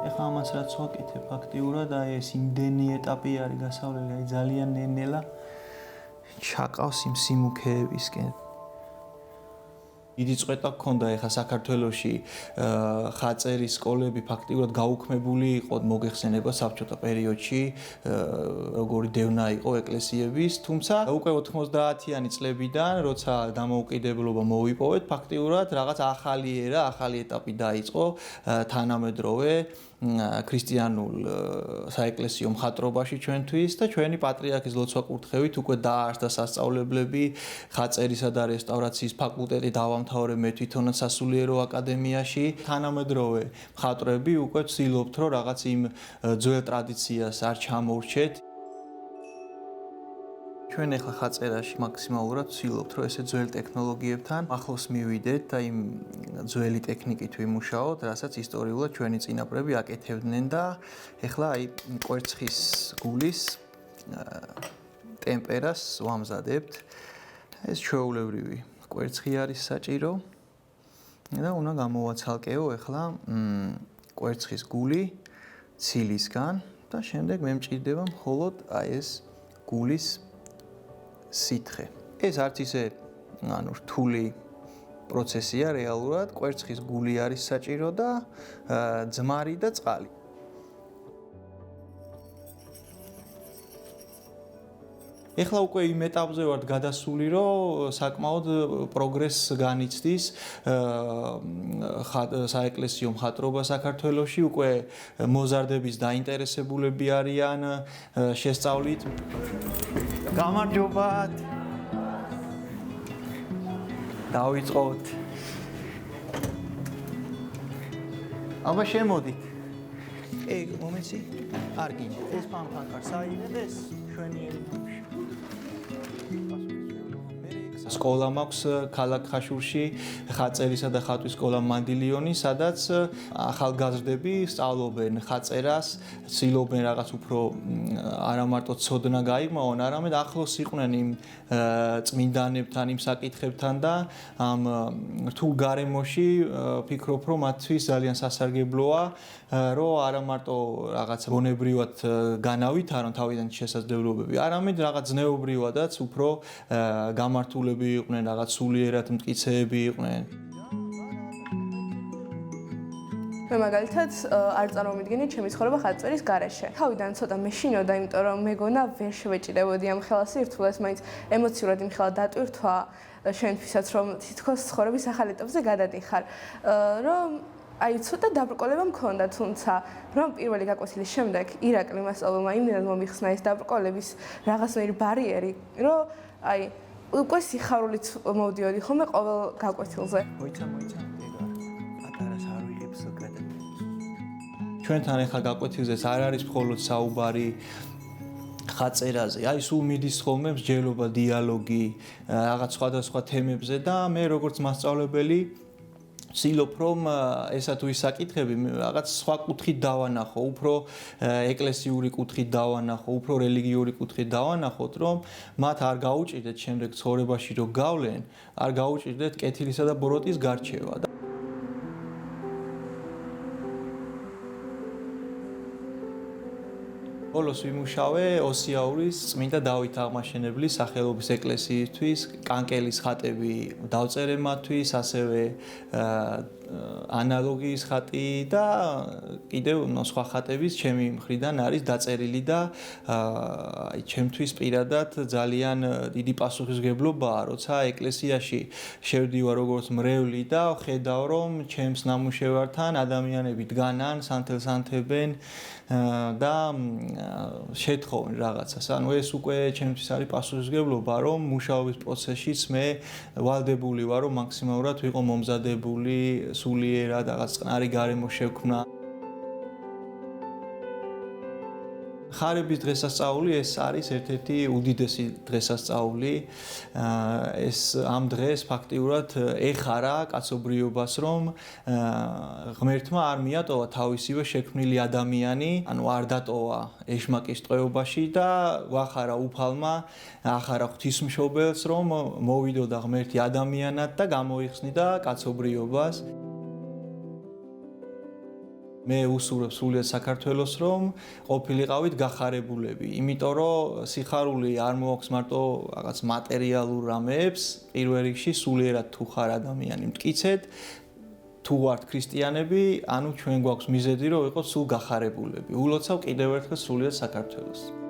ეხლა ამას რაც ვაკეთებ ფაქტიურად, აი ეს იმდენი ეტაპი არის გასავლელი, აი ძალიან ნელა ჩაყავს იმ სიმუქეებისკენ. დიდი წვეტა გქონდა ეხლა საქართველოში ხაწერის სკოლები ფაქტიურად გაუქმებული იყო მოგეხსენება საბჭოთა პერიოდში როგორი დევნა იყო ეკლესიების, თუმცა უკვე 90-იანი წლებიდან როცა დამოუკიდებლობა მოვიპოვეთ ფაქტიურად რაღაც ახალი ერა, ახალი ეტაპი დაიწყო თანამედროვე ქრისტიანულ საეკლესიო მხატვრობაში ჩვენთვის და ჩვენი პატრიარქის ლოცვა-კურთხევით უკვე დაარსდა სასწავლებლები ხაწერისა და რესტავრაციის ფაკულტეტი დავამთავრე მე თვითონაც სასულიერო აკადემიაში თანამედროვე მხატვრები უკვე ვცდილობთ რომ რაღაც იმ ძველ ტრადიციას არ ჩამოვრჩეთ ჩვენ ახლა ხაწერაში მაქსიმალურად ვცდილობთ რომ ესე ძველ ტექნოლოგიებთან ახლოს მივიდეთ და იმ ძველი ტექნიკით ვიმუშაოთ, რასაც ისტორიულად ჩვენი წინაპრები აკეთებდნენ და ახლა აი კვერცხის გულის ტემპერას ვამზადებთ. ეს ჩვეულებრივი კვერცხი არის საჭირო და უნდა გამოვაცალკეო ახლა კვერცხის გული ცილისგან და შემდეგ მე მჭირდება მხოლოდ აი ეს გულის სითხე. ეს არც ისე რთული პროცესია რეალურად, კვერცხის გული არის საჭირო და ძმარი და წყალი. ეხლა უკვე იმ ეტაპზე ვართ გადასული, რომ საკმაოდ პროგრესს განიცდის საეკლესიო მხატვრობა საქართველოში, უკვე მოზარდების დაინტერესებულები არიან შესწავლით. გამარჯობათ. დავიწყოთ. აბა შემოდით. მომეცი? არ გინდა. ეს ფანფანკარს აიღეს ჩვენი სკოლა მაქვს ქალაქ ხაშურში, ხაწერისა და ხატვის სკოლა მანდილიონი, სადაც ახალგაზრდები სწავლობენ ხაწერას, ცდილობენ რაღაც უფრო არა მარტო ცოდნა გაიღმაონ, არამედ ახლოს იყვნენ იმ წმინდანებთან, იმ საკითხებთან და ამ რთულ გარემოში ფიქრობ, რომ მათთვის ძალიან სასარგებლოა, რომ არა მარტო რაღაც ბუნებრივად განავითარონ თავიდან შესაძლებლობები, არამედ რაღაც ზნეობრივადაც უფრო გამართულები იყვნენ, რაღაც სულიერად მტკიცეები იყვნენ. მე მაგალითად არ წარმოვიდგენია ჩემი ცხოვრება ხატწერის გარეშე. თავიდან ცოტა მეშინოდა, იმიტომ რომ მეგონა ვერ შევეჭირებოდი ამ ხელას სირთულეს, მაინც ემოციურად იმ ხელა დატვირთვა შენთვისაც, რომ თითქოს ცხოვრების ახალ ეტაპზე გადადიხარ, რომ აი ცოტა დაბრკოლება მქონდა, თუმცა რომ პირველი გაკვეთილის შემდეგ ირაკლი მასწავლებელმა იმდენად მომიხსნა ეს დაბრკოლების რაღაცნაირი ბარიერი, რომ აი უკვე სიხარულით მოვდიოდი ხოლმე ყოველ გაკვეთილზე. მოიცა, პატარას არ ვიღებს ზოგადად. ჩვენთან ახლა გაკვეთილზეც არ არის მხოლოდ საუბარი ხაწერაზე, აი სულ მიდის ხოლმე მსჯელობა, დიალოგი, რაღაც სხვადასხვა თემებზე და მე როგორც მასწავლებელი ვცდილობ რომ ესა თუ ის საკითხები რაღაც სხვა კუთხით დავანახო, უფრო ეკლესიური კუთხით დავანახო, უფრო რელიგიური კუთხით დავანახოთ, რომ მათ არ გაუჭირდეთ შემდეგ ცხოვრებაში რომ გავლენ, არ გაუჭირდეთ კეთილისა და ბოროტის გარჩევა. ბოლოს ვიმუშავე ოსიაურის წმინდა დავით აღმაშენებლის სახელობის ეკლესიისთვის, კანკელის ხატები დავწერე მათთვის, ასევე ანალოგიის ხატი და კიდევ სხვა ხატების ჩემი მხრიდან არის დაწერილი და აი ჩემთვის პირადად ძალიან დიდი პასუხისმგებლობაა, როცა ეკლესიაში შევდივარ როგორც მრევლი და ხედავ რომ ჩემს ნამუშევართან ადამიანები დგანან, სანთელ-სანთებენ და შეთხოვენ რაღაცას. ანუ ეს უკვე ჩემთვის არის პასუხისმგებლობა, რომ მუშაობის პროცესშიც მე ვალდებული ვარ, რომ მაქსიმალურად ვიყო მომზადებული სულიერად რაღაც წყნარი გარემო შევქმნა. ხარების დღესასწაული ეს არის ერთ-ერთი უდიდესი დღესასწაული. ეს ამ დღეს ფაქტიურად ეხარა კაცობრიობას, რომ ღმერთმა არ მიატოვა თავისივე შექმნილი ადამიანი, ანუ არ დატოვა ეშმაკის ტყვეობაში და ვახარა უფალმა, ახარა ღვთისმშობელს, რომ მოვიდოდა ღმერთი ადამიანად და გამოიხსნიდა კაცობრიობას. მე უსურვებ სრულიად საქართველოს, რომ ყოფილიყავით გახარებულები, იმიტომ რომ სიხარული არ მოაქვს მარტო რაღაც მატერიალურ რამეებს, პირველ რიგში სულიერად თუ ხარ ადამიანი მტკიცედ, თუ ვართ ქრისტიანები, ანუ ჩვენ გვაქვს მიზეზი, რომ ვიყოთ სულ გახარებულები. ულოცავ კიდევ ერთხელ სრულიად საქართველოს.